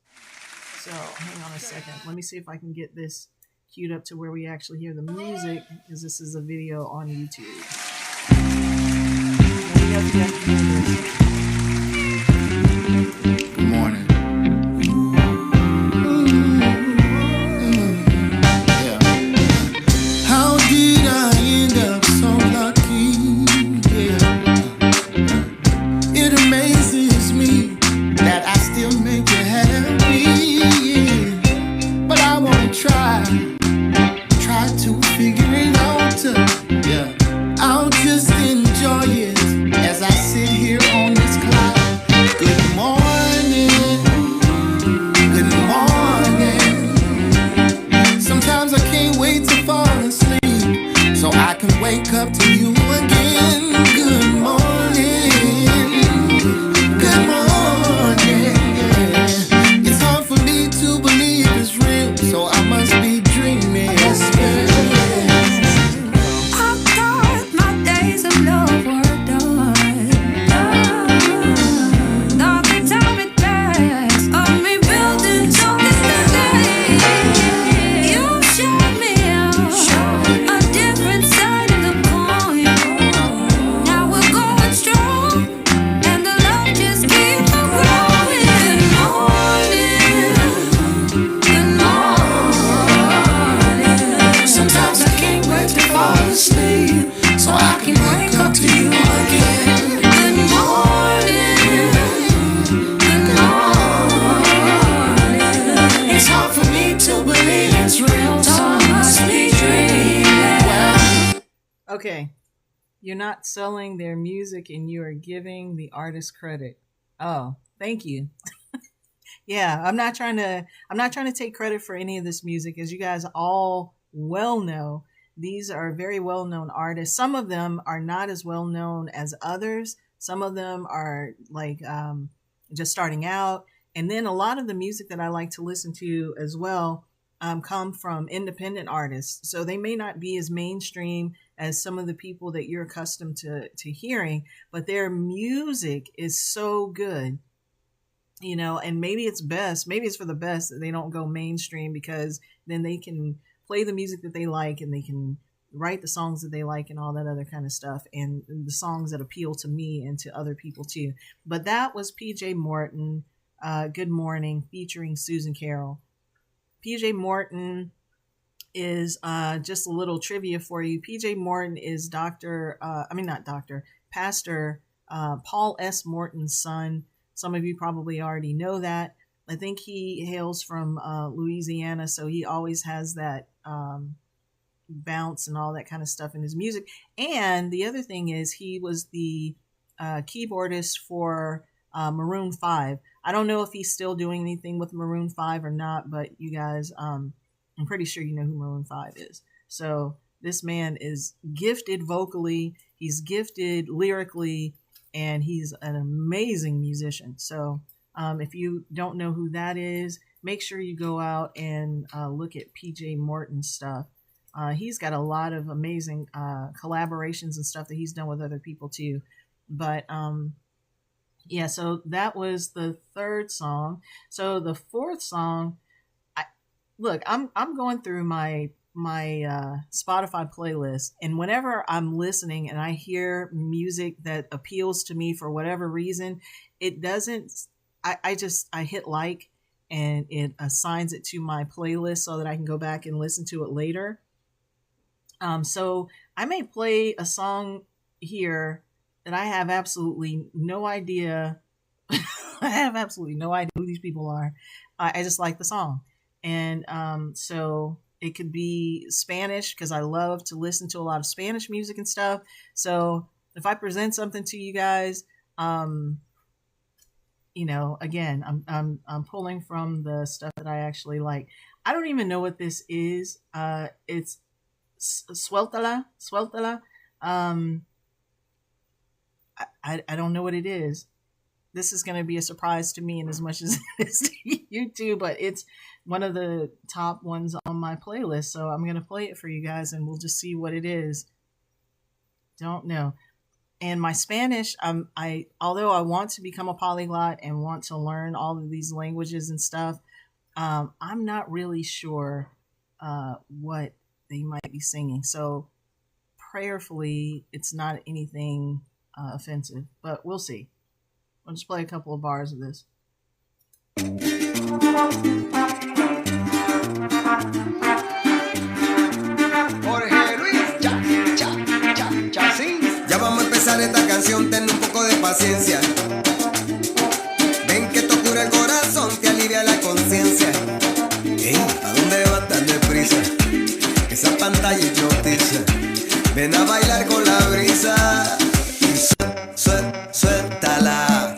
So hang on a second. Let me see if I can get this queued up to where we actually hear the music, because this is a video on YouTube. Good morning. Yeah. How did I end up so lucky? Yeah. It amazes me that I still make you happy. Yeah. But I won't try to figure it out. Yeah. I'll just enjoy it as I sit here on this cloud. Good morning, good morning. Sometimes I can't wait to fall asleep so I can wake up to you again. Good morning, good morning. Yeah. It's hard for me to believe it's real, so I must be dreaming. Okay, you're not selling their music and you are giving the artist credit. Oh, thank you. Yeah, I'm not trying to take credit for any of this music. As you guys all well know, these are very well-known artists. Some of them are not as well-known as others. Some of them are like just starting out. And then a lot of the music that I like to listen to as well come from independent artists. So they may not be as mainstream as some of the people that you're accustomed to hearing, but their music is so good, you know, and maybe it's for the best that they don't go mainstream, because then they can play the music that they like and they can write the songs that they like and all that other kind of stuff, and the songs that appeal to me and to other people too. But that was PJ Morton, Good Morning, featuring Susan Carroll. PJ Morton is just a little trivia for you. PJ Morton is Pastor Paul S. Morton's son. Some of you probably already know that. I think he hails from Louisiana, so he always has that bounce and all that kind of stuff in his music. And the other thing is, he was the keyboardist for Maroon 5. I don't know if he's still doing anything with Maroon 5 or not, but you guys, I'm pretty sure you know who Maroon 5 is. So this man is gifted vocally, he's gifted lyrically, and he's an amazing musician. So if you don't know who that is, make sure you go out and look at PJ Morton's stuff. He's got a lot of amazing collaborations and stuff that he's done with other people too. But yeah, so that was the third song. So the fourth song, I'm going through my Spotify playlist, and whenever I'm listening and I hear music that appeals to me for whatever reason, it doesn't, I hit like, and it assigns it to my playlist so that I can go back and listen to it later. So I may play a song here that I have absolutely no idea. I have absolutely no idea who these people are. I just like the song. And so it could be Spanish, because I love to listen to a lot of Spanish music and stuff. So if I present something to you guys, you know, again, I'm pulling from the stuff that I actually like. I don't even know what this is. It's Suéltala. I don't know what it is. this is going to be a surprise to me, and as much as it is to you too, but it's one of the top ones on my playlist. So I'm going to play it for you guys, and we'll just see what it is. Don't know. And my Spanish, although I want to become a polyglot and want to learn all of these languages and stuff, I'm not really sure what they might be singing. So prayerfully, it's not anything offensive, but we'll see. I'll just play a couple of bars of this. Jorge, Ruiz, Chacín. Ya vamos a empezar esta canción, ten un poco de paciencia. Ven que esto cura el corazón, te alivia la conciencia. Ey, ¿a dónde vas tan deprisa? Esa pantalla hipnotiza. Ven a bailar con la brisa. Y suéltala.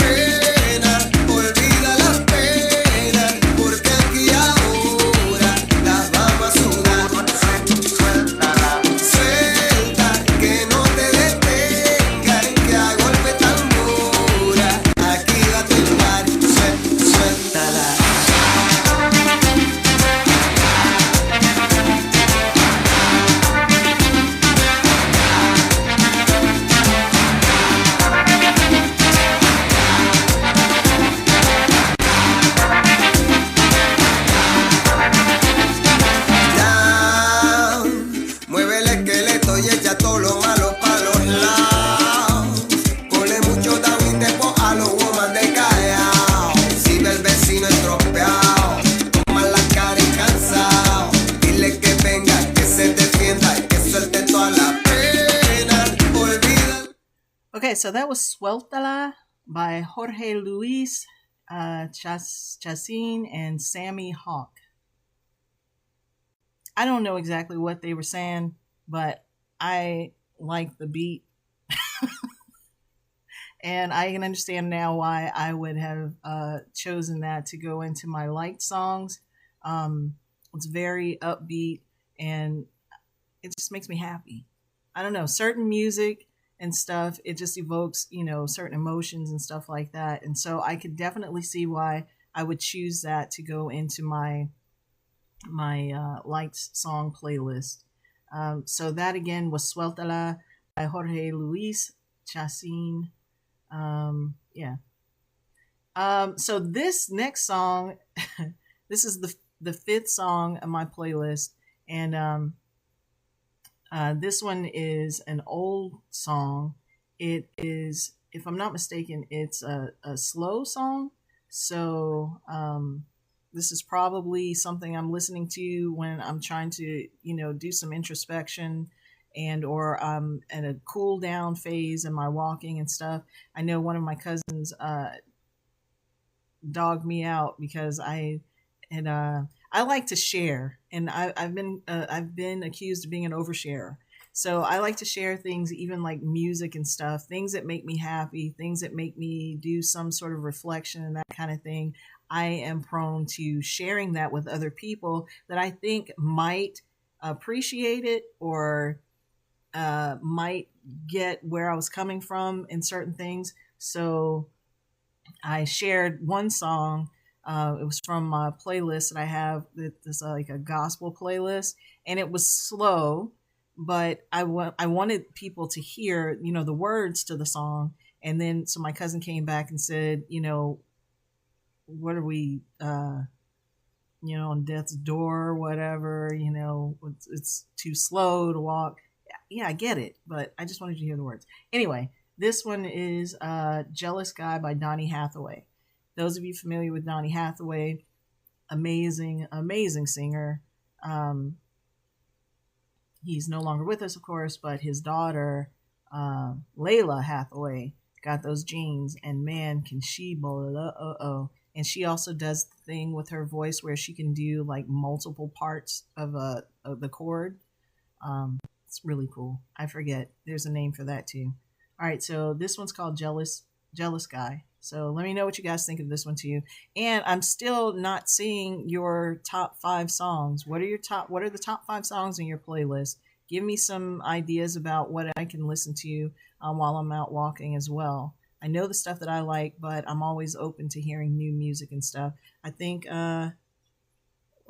Okay, so that was Suéltala by Jorge Luis, Chacín, and Samy Hawk. I don't know exactly what they were saying, but I like the beat. And I can understand now why I would have chosen that to go into my liked songs. It's very upbeat, and it just makes me happy. I don't know, certain music and stuff, it just evokes, certain emotions and stuff like that. And so I could definitely see why I would choose that to go into my liked song playlist. So that again was Suéltala by Jorge Luis, Chacín. So this next song, this is the fifth song of my playlist, and this one is an old song. It is, if I'm not mistaken, it's a slow song. So this is probably something I'm listening to when I'm trying to, do some introspection and or at a cool down phase in my walking and stuff. I know one of my cousins dogged me out because I like to share, and I've been accused of being an oversharer. So I like to share things, even like music and stuff, things that make me happy, things that make me do some sort of reflection and that kind of thing. I am prone to sharing that with other people that I think might appreciate it or might get where I was coming from in certain things. So I shared one song. It was from a playlist that I have. It's like a gospel playlist, and it was slow, but I wanted people to hear, the words to the song. And then, so my cousin came back and said, what are we, on death's door or whatever, it's too slow to walk. Yeah, I get it, but I just wanted you to hear the words. Anyway, this one is Jealous Guy by Donny Hathaway. Those of you familiar with Donny Hathaway, amazing, amazing singer. He's no longer with us, of course, but his daughter, Layla Hathaway, got those genes, and man, can she blow. And she also does the thing with her voice where she can do like multiple parts of the chord. It's really cool. I forget. There's a name for that too. All right, so this one's called Jealous Guy. So let me know what you guys think of this one too. And I'm still not seeing your top 5 songs. What are the top 5 songs in your playlist? Give me some ideas about what I can listen to while I'm out walking as well. I know the stuff that I like, but I'm always open to hearing new music and stuff. I think, let's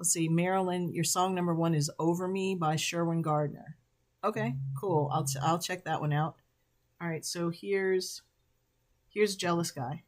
see, Marilyn, your song number 1 is Over Me by Sherwin Gardner. Okay, cool. I'll check that one out. All right, so here's Jealous Guy.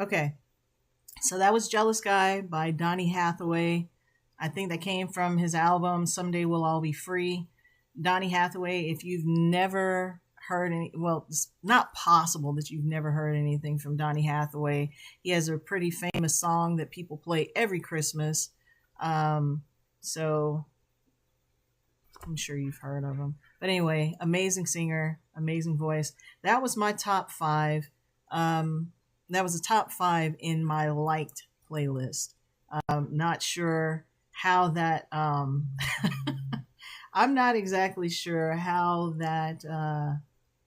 Okay, so that was Jealous Guy by Donny Hathaway. I think that came from his album Someday We'll All Be Free. Donny Hathaway, if you've never heard any, well, it's not possible that you've never heard anything from Donny Hathaway. He has a pretty famous song that people play every Christmas. So I'm sure you've heard of him. But anyway, amazing singer, amazing voice. That was my top 5. That was the top 5 in my liked playlist. Not sure how that, I'm not exactly sure how that,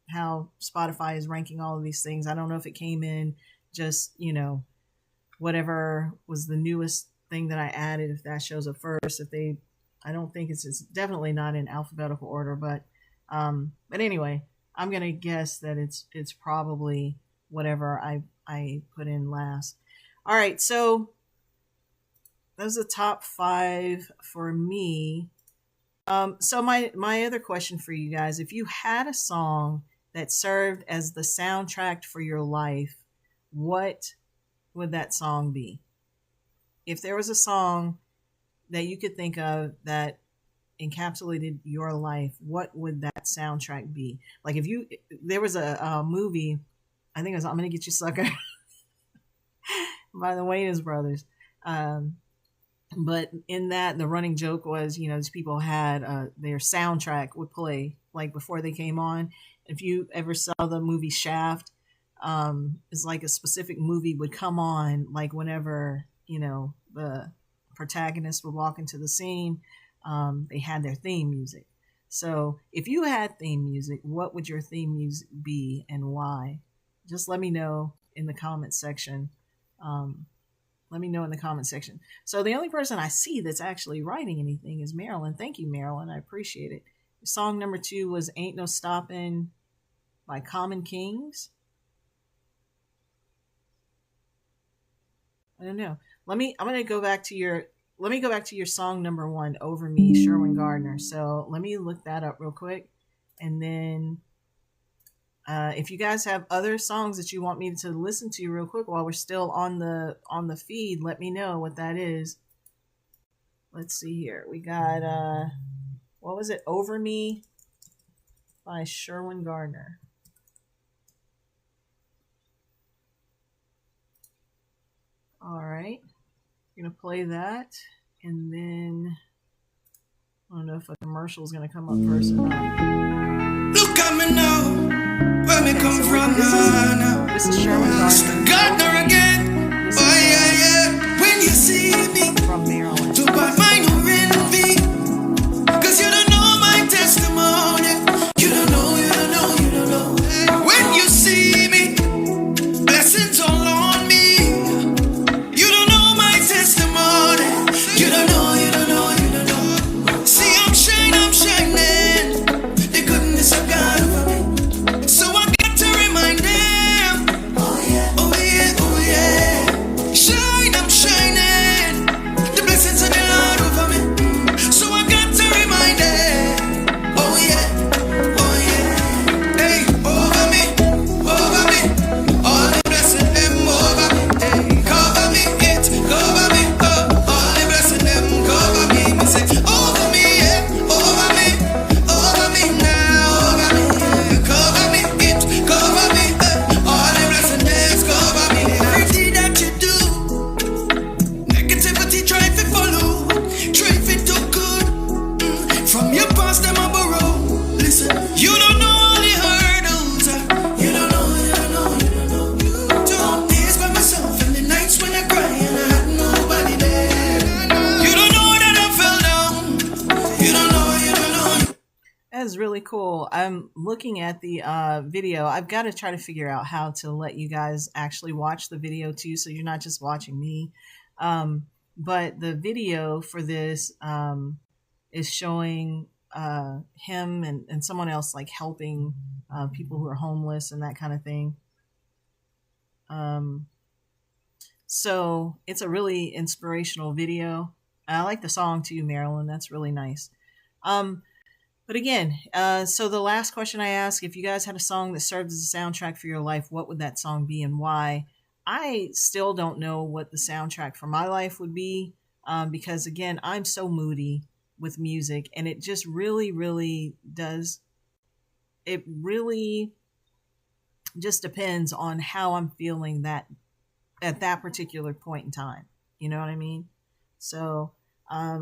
how Spotify is ranking all of these things. I don't know if it came in just, whatever was the newest thing that I added, if that shows up first, I don't think it's definitely not in alphabetical order, but anyway, I'm going to guess that it's probably whatever I put in last. All right, so those are the top 5 for me. So my other question for you guys, if you had a song that served as the soundtrack for your life, what would that song be? If there was a song that you could think of that encapsulated your life, what would that soundtrack be? Like there was a movie, I think it was I'm Gonna Get You Sucker by the Wayans Brothers. But in that, the running joke was, these people had their soundtrack would play like before they came on. If you ever saw the movie Shaft, it's like a specific movie would come on like whenever, the protagonist would walk into the scene, they had their theme music. So if you had theme music, what would your theme music be and why? Just let me know in the comment section. So the only person I see that's actually writing anything is Marilyn. Thank you, Marilyn. I appreciate it. Song number 2 was Ain't No Stoppin' by Common Kings. I don't know. Let me go back to your song number 1, Over Me, Sherwin Gardner. So let me look that up real quick. And then if you guys have other songs that you want me to listen to real quick while we're still on the feed, let me know what that is. Let's see here. We got, what was it? Over Me by Sherwin Gardner. All right. I'm going to play that. And then I don't know if a commercial is going to come up first or not. Look at me now. Where me come from now? This is Sherwin Gardner. Gardner again. Oh yeah, yeah. When you see me, from Maryland. to buy my new envy. Cause you don't know my testimony. You don't know. When you see me, blessings all on me. You don't know my testimony. You don't know. really cool. I'm looking at the video. I've got to try to figure out how to let you guys actually watch the video too, so you're not just watching me. But the video for this is showing him and someone else like helping people who are homeless and that kind of thing. So it's a really inspirational video. I like the song too, Marilyn. That's really nice. But again, so the last question I asked, if you guys had a song that served as a soundtrack for your life, what would that song be and why? I still don't know what the soundtrack for my life would be, because again, I'm so moody with music, and it just really, really does. It really just depends on how I'm feeling that at that particular point in time. You know what I mean? So, I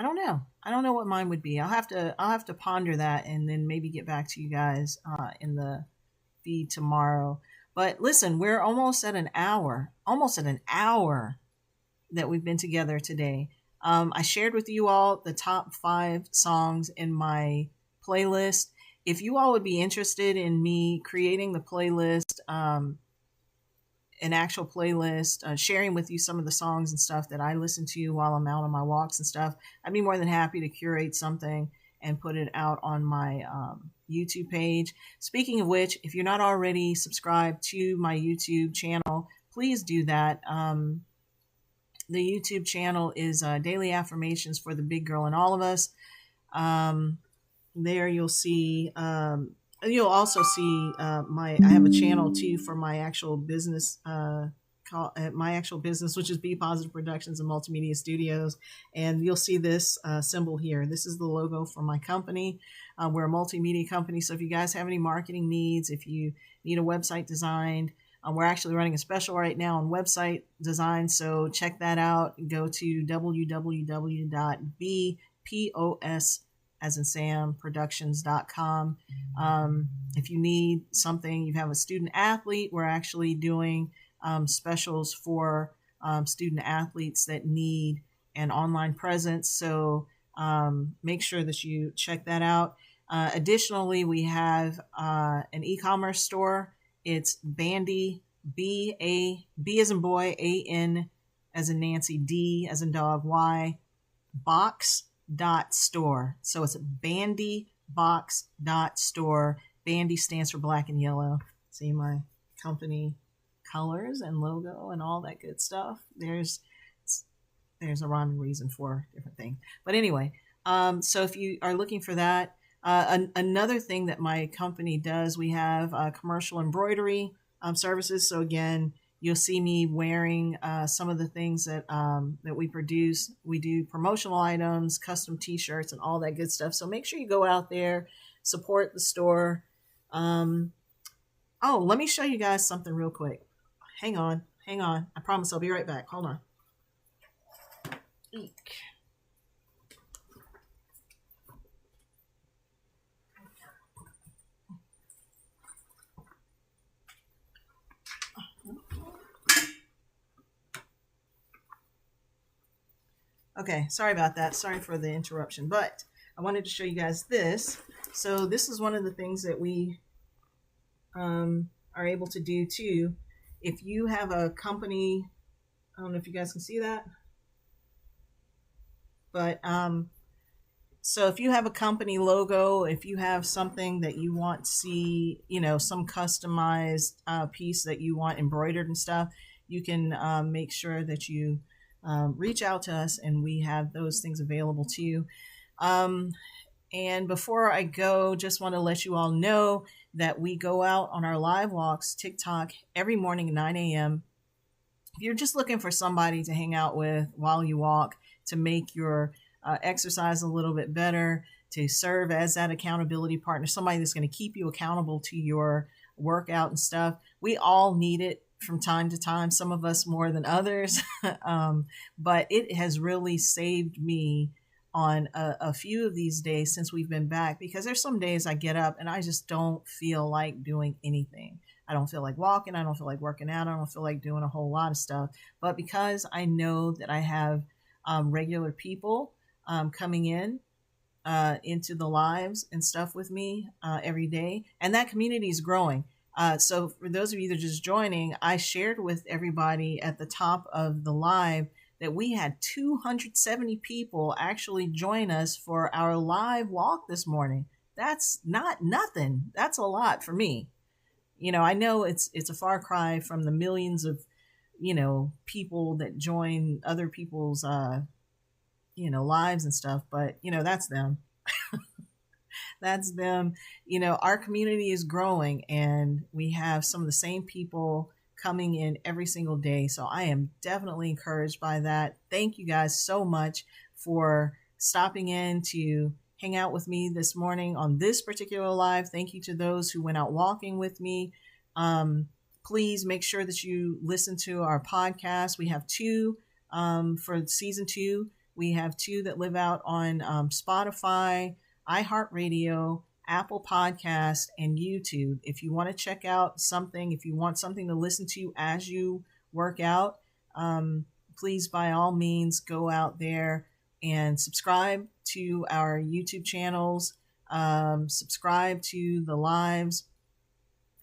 don't know. I don't know what mine would be. I'll have to ponder that and then maybe get back to you guys in the feed tomorrow. But listen, we're almost at an hour that we've been together today. I shared with you all the top 5 songs in my playlist. If you all would be interested in me creating the playlist, an actual playlist, sharing with you some of the songs and stuff that I listen to while I'm out on my walks and stuff, I'd be more than happy to curate something and put it out on my YouTube page. Speaking of which, if you're not already subscribed to my YouTube channel, please do that. The YouTube channel is Daily Affirmations for the Big Girl in All of Us. There you'll see... you'll also see I have a channel too for my actual business, which is Be Positive Productions and Multimedia Studios. And you'll see this symbol here. This is the logo for my company. We're a multimedia company. So if you guys have any marketing needs, if you need a website designed, we're actually running a special right now on website design. So check that out. Go to www.bpos as in Sam, productions.com. If you need something, you have a student athlete, we're actually doing specials for student athletes that need an online presence. So make sure that you check that out. Additionally, we have an e-commerce store. It's Bandy, B as in boy, A-N as in Nancy, D as in dog, Y, box.store. So it's bandybox.store. Bandy stands for black and yellow. See my company colors and logo and all that good stuff. There's a rhyme and reason for different things. But anyway, so if you are looking for that, another thing that my company does, we have commercial embroidery services. So again, you'll see me wearing some of the things that we produce. We do promotional items, custom T-shirts, and all that good stuff. So make sure you go out there, support the store. Oh, let me show you guys something real quick. Hang on. I promise I'll be right back. Hold on. Eek. Okay, sorry about that. Sorry for the interruption, but I wanted to show you guys this. So this is one of the things that we are able to do too. If you have a company, I don't know if you guys can see that, but so if you have a company logo, if you have something that you want to see, some customized piece that you want embroidered and stuff, you can make sure that you reach out to us and we have those things available to you. And before I go, just want to let you all know that we go out on our live walks, TikTok, every morning at 9 a.m. If you're just looking for somebody to hang out with while you walk, to make your exercise a little bit better, to serve as that accountability partner, somebody that's going to keep you accountable to your workout and stuff, we all need it from time to time, some of us more than others. But it has really saved me on a few of these days since we've been back, because there's some days I get up and I just don't feel like doing anything. I don't feel like walking. I don't feel like working out. I don't feel like doing a whole lot of stuff. But because I know that I have regular people coming in into the lives and stuff with me every day. And that community is growing. So for those of you that are just joining, I shared with everybody at the top of the live that we had 270 people actually join us for our live walk this morning. That's not nothing. That's a lot for me. You know, I know it's a far cry from the millions of, you know, people that join other people's, you know, lives and stuff, but you know, that's them. That's them. You know, our community is growing and we have some of the same people coming in every single day. So I am definitely encouraged by that. Thank you guys so much for stopping in to hang out with me this morning on this particular live. Thank you to those who went out walking with me. Please make sure that you listen to our podcast. We have 2 for season 2. We have 2 that live out on Spotify, iHeartRadio, Apple Podcast, and YouTube. If you want to check out something, if you want something to listen to as you work out, please by all means go out there and subscribe to our YouTube channels, subscribe to the lives.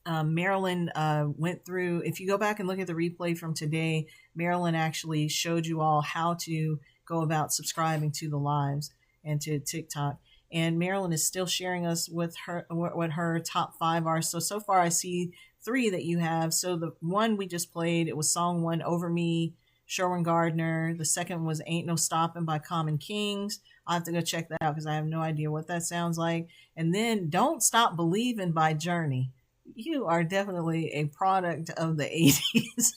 Marilyn went through, if you go back and look at the replay from today, Marilyn actually showed you all how to go about subscribing to the lives and to TikTok. And Marilyn is still sharing us with her what her top 5 are. So far I see 3 that you have. So the one we just played, it was song 1, Over Me, Sherwin Gardner. The second was Ain't No Stopping by Common Kings. I'll have to go check that out because I have no idea what that sounds like. And then Don't Stop Believing by Journey. You are definitely a product of the 80s.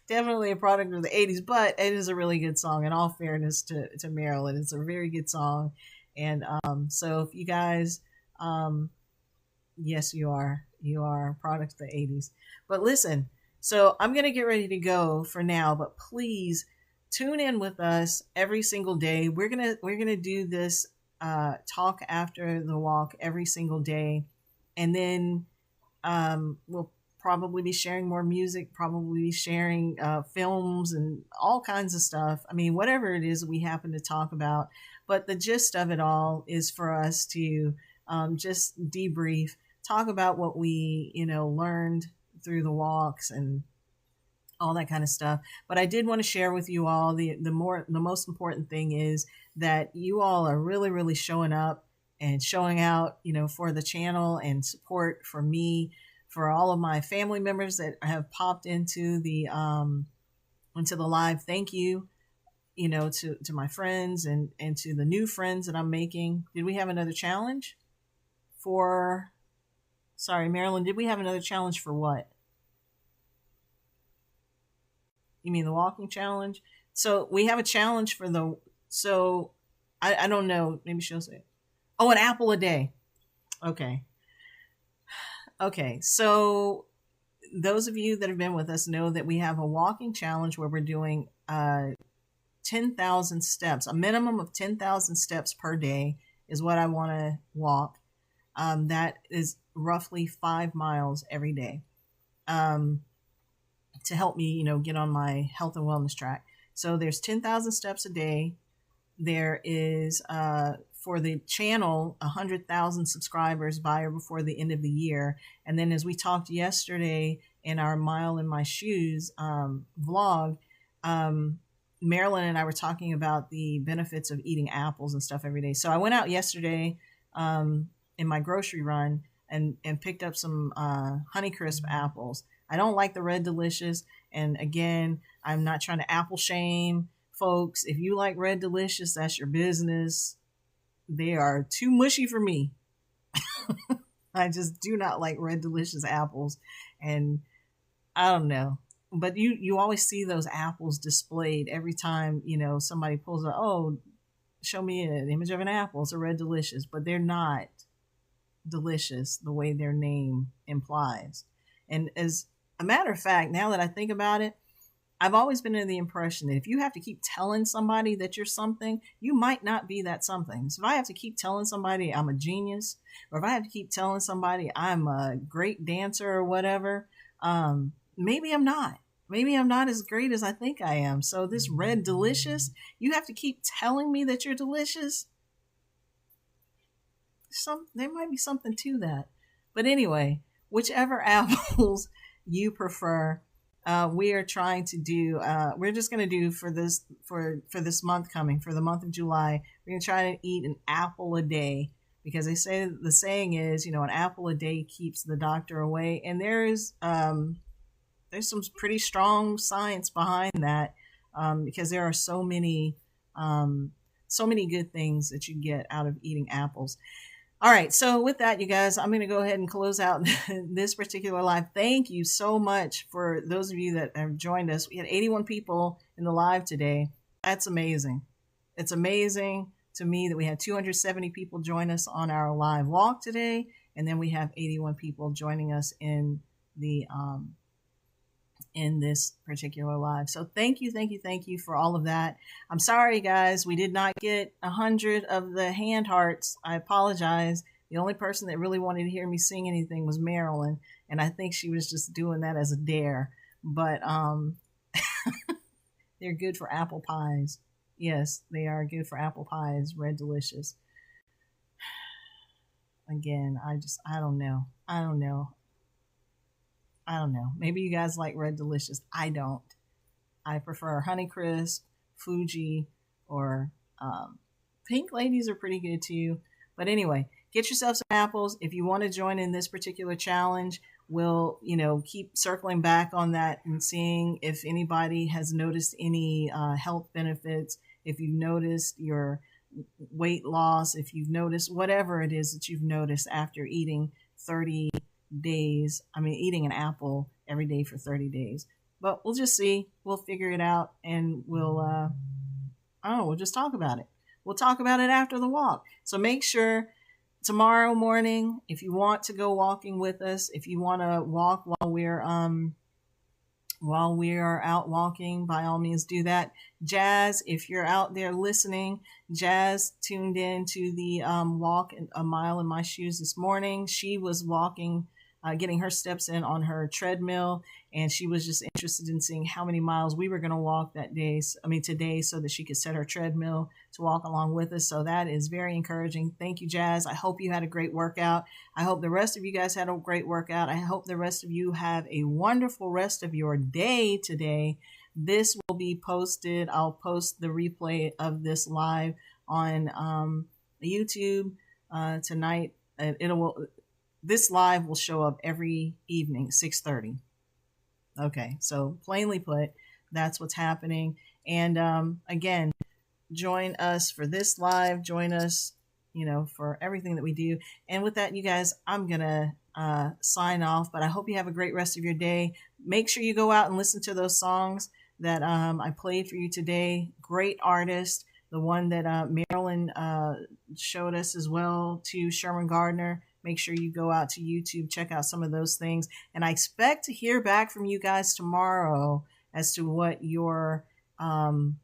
Definitely a product of the 80s, but it is a really good song. In all fairness to Marilyn, it's a very good song. And so if you guys, yes, you are a product of the 80s. But listen, so I'm going to get ready to go for now, but please tune in with us every single day. We're going to do this talk after the walk every single day. And then we'll probably be sharing more music, probably be sharing films and all kinds of stuff. I mean, whatever it is we happen to talk about. But the gist of it all is for us to just debrief, talk about what we, you know, learned through the walks and all that kind of stuff. But I did want to share with you all the most important thing is that you all are really, really showing up and showing out, you know, for the channel and support for me, for all of my family members that have popped into the live. Thank you, you know, to my friends and to the new friends that I'm making. Did we have another challenge sorry, Marilyn, did we have another challenge for what? You mean the walking challenge? So we have a challenge for I don't know, maybe she'll say, oh, an apple a day. Okay, so those of you that have been with us know that we have a walking challenge where we're doing 10,000 steps. A minimum of 10,000 steps per day is what I want to walk. That is roughly 5 miles every day to help me, you know, get on my health and wellness track. So there's 10,000 steps a day. There is for the channel, 100,000 subscribers by or before the end of the year. And then as we talked yesterday in our Mile in My Shoes vlog, Marilyn and I were talking about the benefits of eating apples and stuff every day. So I went out yesterday in my grocery run and picked up some Honeycrisp apples. I don't like the Red Delicious. And again, I'm not trying to apple shame folks. If you like Red Delicious, that's your business. They are too mushy for me. I just do not like Red Delicious apples. And I don't know. But you always see those apples displayed every time, you know, somebody pulls out, oh, show me an image of an apple. It's a Red Delicious. But they're not delicious the way their name implies. And as a matter of fact, now that I think about it, I've always been under the impression that if you have to keep telling somebody that you're something, you might not be that something. So if I have to keep telling somebody I'm a genius, or if I have to keep telling somebody I'm a great dancer or whatever, maybe I'm not. maybe I'm not as great as I think I am. So this red delicious, you have to keep telling me that you're delicious. There might be something to that. But anyway, whichever apples you prefer, we are trying to do, we're just going to do for this month coming, for the month of July, we're going to try to eat an apple a day, because they say, the saying is, an apple a day keeps the doctor away. And there's some pretty strong science behind that, because there are so many good things that you get out of eating apples. All right. So with that, you guys, I'm going to go ahead and close out this particular live. Thank you so much for those of you that have joined us. We had 81 people in the live today. That's amazing. It's amazing to me that we had 270 people join us on our live walk today. And then we have 81 people joining us in the, in this particular live. So thank you for all of that. I'm sorry, guys, we did not get 100 of the hand hearts. I apologize. The only person that really wanted to hear me sing anything was Marilyn, and I think she was just doing that as a dare. But they're good for apple pies. Yes, they are good for apple pies. Red delicious. Again, I don't know. Maybe you guys like red delicious. I don't. I prefer Honeycrisp, Fuji, or Pink Ladies are pretty good too. But anyway, get yourself some apples. If you want to join in this particular challenge, we'll, keep circling back on that and seeing if anybody has noticed any health benefits, if you've noticed your weight loss, if you've noticed whatever it is that you've noticed after eating 30 days. Eating an apple every day for 30 days. But we'll just see. We'll figure it out, and we'll just talk about it. We'll talk about it after the walk. So make sure tomorrow morning, if you want to go walking with us, if you want to walk while we are out walking, by all means do that. Jazz, if you're out there listening, Jazz tuned in to the walk a mile in my shoes this morning. She was walking, getting her steps in on her treadmill, and she was just interested in seeing how many miles we were going to walk today, so that she could set her treadmill to walk along with us. So that is very encouraging. Thank you, Jazz. I hope you had a great workout. I hope the rest of you guys had a great workout. I hope the rest of you have a wonderful rest of your day today. This will be posted. I'll post the replay of this live on YouTube tonight. This live will show up every evening, 6:30. Okay, so plainly put, that's what's happening. And again, join us for this live. Join us, for everything that we do. And with that, you guys, I'm going to sign off. But I hope you have a great rest of your day. Make sure you go out and listen to those songs that I played for you today. Great artist. The one that Marilyn showed us as well, to Sherman Gardner. Make sure you go out to YouTube, check out some of those things. And I expect to hear back from you guys tomorrow as to what your soundtrack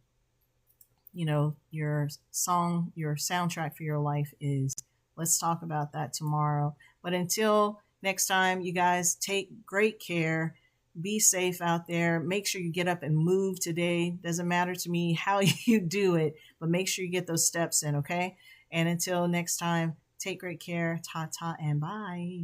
for your life is. Let's talk about that tomorrow. But until next time, you guys, take great care. Be safe out there. Make sure you get up and move today. Doesn't matter to me how you do it, but make sure you get those steps in, okay? And until next time, take great care. Ta-ta and bye.